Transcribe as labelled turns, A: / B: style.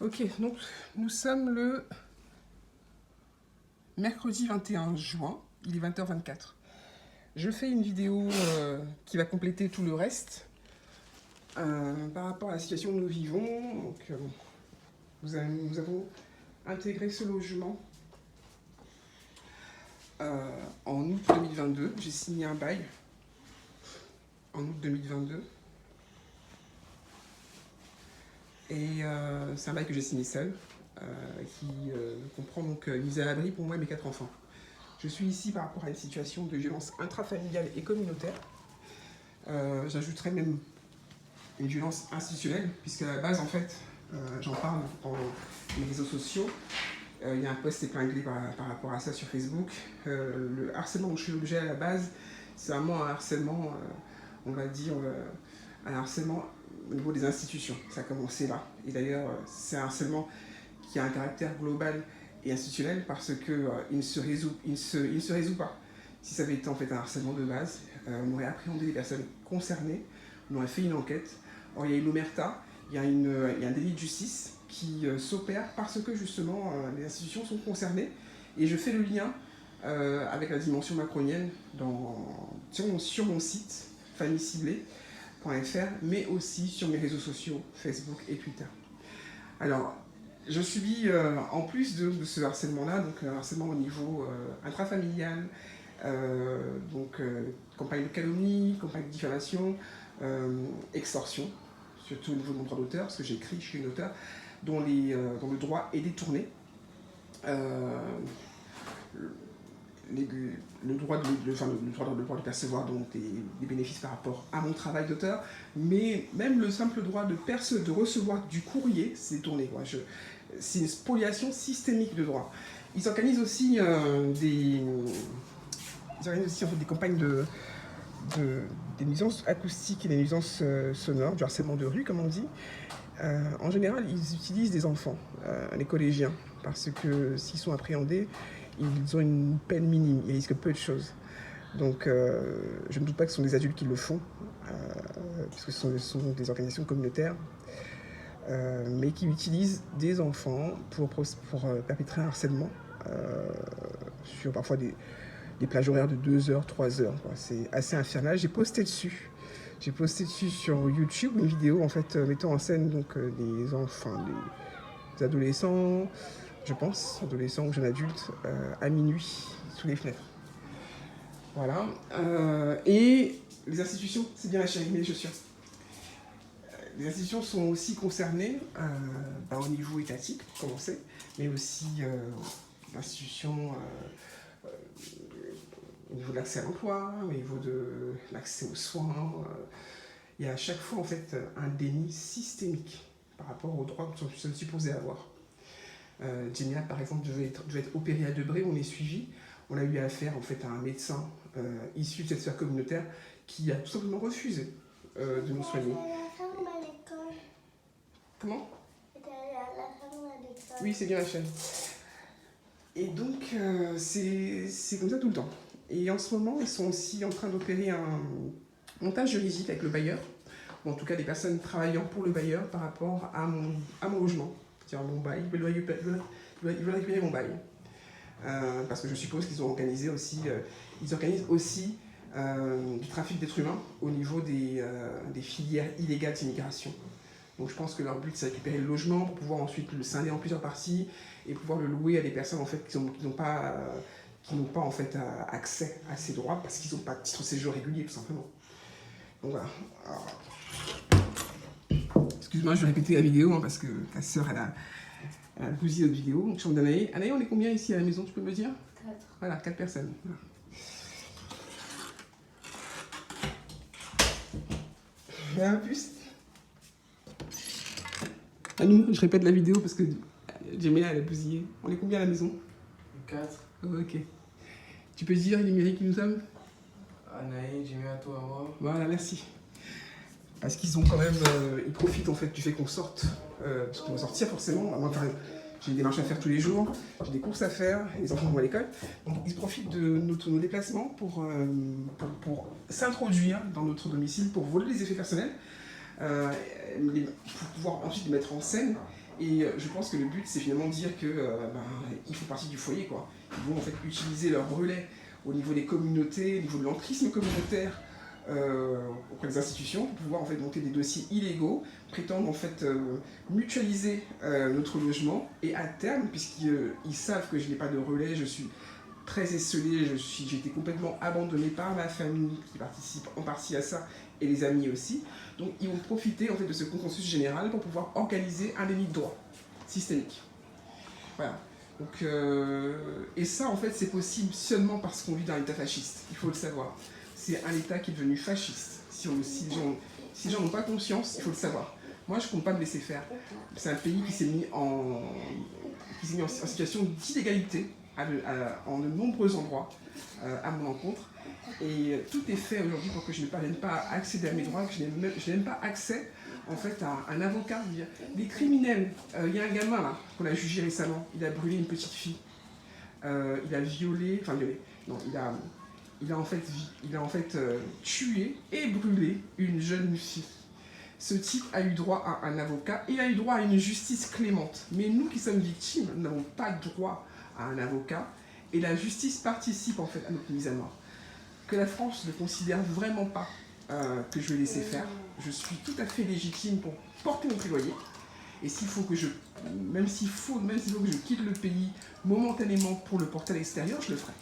A: Ok, donc nous sommes le mercredi 21 juin, il est 20h24. Je fais une vidéo qui va compléter tout le reste par rapport à la situation que nous vivons. Donc, nous avons intégré ce logement en août 2022. J'ai signé un bail en août 2022. Et c'est un bail que j'ai signé seul, qui comprend donc une mise à l'abri pour moi et mes 4 enfants. Je suis ici par rapport à une situation de violence intrafamiliale et communautaire. J'ajouterais même une violence institutionnelle, puisqu'à la base, en fait, j'en parle dans les réseaux sociaux. Il y a un post épinglé par rapport à ça sur Facebook. Le harcèlement dont je suis l'objet à la base, c'est vraiment un harcèlement, on va dire, un harcèlement au niveau des institutions. Ça a commencé là. Et d'ailleurs, c'est un harcèlement qui a un caractère global et institutionnel parce qu'il ne se résout pas. Si ça avait été en fait un harcèlement de base, on aurait appréhendé les personnes concernées, on aurait fait une enquête. Or, il y a une omerta, il y a un délit de justice qui s'opère parce que justement les institutions sont concernées. Et je fais le lien avec la dimension macronienne sur mon site familleciblée.fr, mais aussi sur mes réseaux sociaux, Facebook et Twitter. Alors, je subis en plus de ce harcèlement-là, donc un harcèlement au niveau intrafamilial, campagne de calomnie, campagne de diffamation, extorsion, surtout au niveau de mon droit d'auteur, parce que j'écris, je suis une auteur, dont le droit est détourné. Le droit de percevoir donc des bénéfices par rapport à mon travail d'auteur, mais même le simple droit de recevoir du courrier, c'est détourné. C'est une spoliation systémique de droit. Ils organisent aussi des campagnes des nuisances acoustiques et des nuisances sonores, du harcèlement de rue, comme on dit. En général, ils utilisent des enfants, les collégiens, parce que s'ils sont appréhendés, ils ont une peine minime, ils risquent peu de choses. Donc, je ne doute pas que ce sont des adultes qui le font, puisque ce sont des organisations communautaires, mais qui utilisent des enfants pour perpétrer un harcèlement sur parfois des plages horaires de 2 heures, 3 heures. C'est assez infernal. J'ai posté dessus sur YouTube une vidéo en fait mettant en scène donc des enfants, des adolescents, je pense, adolescents ou jeunes adultes, à minuit sous les fenêtres. Voilà. Et les institutions, c'est bien la chérie, mais les chaussures. Les institutions sont aussi concernées au niveau étatique, pour commencer, mais aussi l'institution au niveau de l'accès à l'emploi, au niveau de l'accès aux soins. Il y a à chaque fois en fait un déni systémique par rapport aux droits que nous sommes supposés avoir. Génia, par exemple, devait être opérée à Debré, on est suivi. On a eu affaire en fait à un médecin issu de cette sphère communautaire qui a tout simplement refusé de nous soigner. Comment? Oui, c'est bien la chaîne. Et donc, c'est comme ça tout le temps. Et en ce moment, ils sont aussi en train d'opérer un montage juridique avec le bailleur, ou en tout cas des personnes travaillant pour le bailleur par rapport à mon logement, c'est-à-dire mon bail. Ils veulent récupérer mon bail. Parce que je suppose qu'ils ont organisé aussi, ils organisent aussi du trafic d'êtres humains au niveau des filières illégales d'immigration. Donc je pense que leur but c'est de récupérer le logement pour pouvoir ensuite le scinder en plusieurs parties et pouvoir le louer à des personnes en fait qui n'ont pas en fait accès à ces droits parce qu'ils n'ont pas de titre de séjour régulier tout simplement. Donc voilà. Alors, excuse-moi, je vais répéter la vidéo parce que ta sœur elle a bousillé notre vidéo. Donc chambre d'Anaï. Anaï, on est combien ici à la maison, tu peux me dire?
B: 4.
A: Voilà, 4 personnes. Voilà. Un plus. À nous, je répète la vidéo parce que Jamila elle a bousillé. On est combien à la maison?
B: 4.
A: Oh, ok. Tu peux dire les mairies qui nous sommes?
B: Anaï, Jamila, toi, moi.
A: Voilà, merci. Parce qu'ils ont quand même, ils profitent en fait du fait qu'on sorte, parce qu'on va sortir forcément. Moi, j'ai des démarches à faire tous les jours, j'ai des courses à faire, les enfants vont à l'école. Donc ils profitent de nos déplacements pour s'introduire dans notre domicile, pour voler les effets personnels, pour pouvoir ensuite les mettre en scène Et je pense que le but, c'est finalement de dire que ils font partie du foyer, quoi. Ils vont en fait utiliser leur relais au niveau des communautés, au niveau de l'entrisme communautaire auprès des institutions pour pouvoir en fait monter des dossiers illégaux, prétendre en fait mutualiser notre logement et à terme, puisqu'ils savent que je n'ai pas de relais, je suis très esselé, j'ai été complètement abandonné par ma famille qui participe en partie à ça et les amis aussi. Donc ils vont profiter en fait de ce consensus général pour pouvoir organiser un délit de droit systémique. Voilà. Donc, et ça en fait c'est possible seulement parce qu'on vit dans un état fasciste, il faut le savoir. C'est un état qui est devenu fasciste. Si les gens n'ont pas conscience, il faut le savoir. Moi je ne compte pas me laisser faire. C'est un pays qui s'est mis en situation d'illégalité en de nombreux endroits à mon encontre. Et tout est fait aujourd'hui pour que je ne parvienne pas à accéder à mes droits, que je n'ai même pas accès en fait à un avocat. Les criminels, il y a un gamin là qu'on a jugé récemment, il a brûlé une petite fille, il a violé, non, il a en fait tué et brûlé une jeune fille. Ce type a eu droit à un avocat et a eu droit à une justice clémente. Mais nous qui sommes victimes, nous n'avons pas droit à un avocat et la justice participe en fait à notre mise à mort. Que la France ne considère vraiment pas que je vais laisser faire. Je suis tout à fait légitime pour porter mon plaidoyer. Et s'il faut que même s'il faut que je quitte le pays momentanément pour le porter à l'extérieur, je le ferai.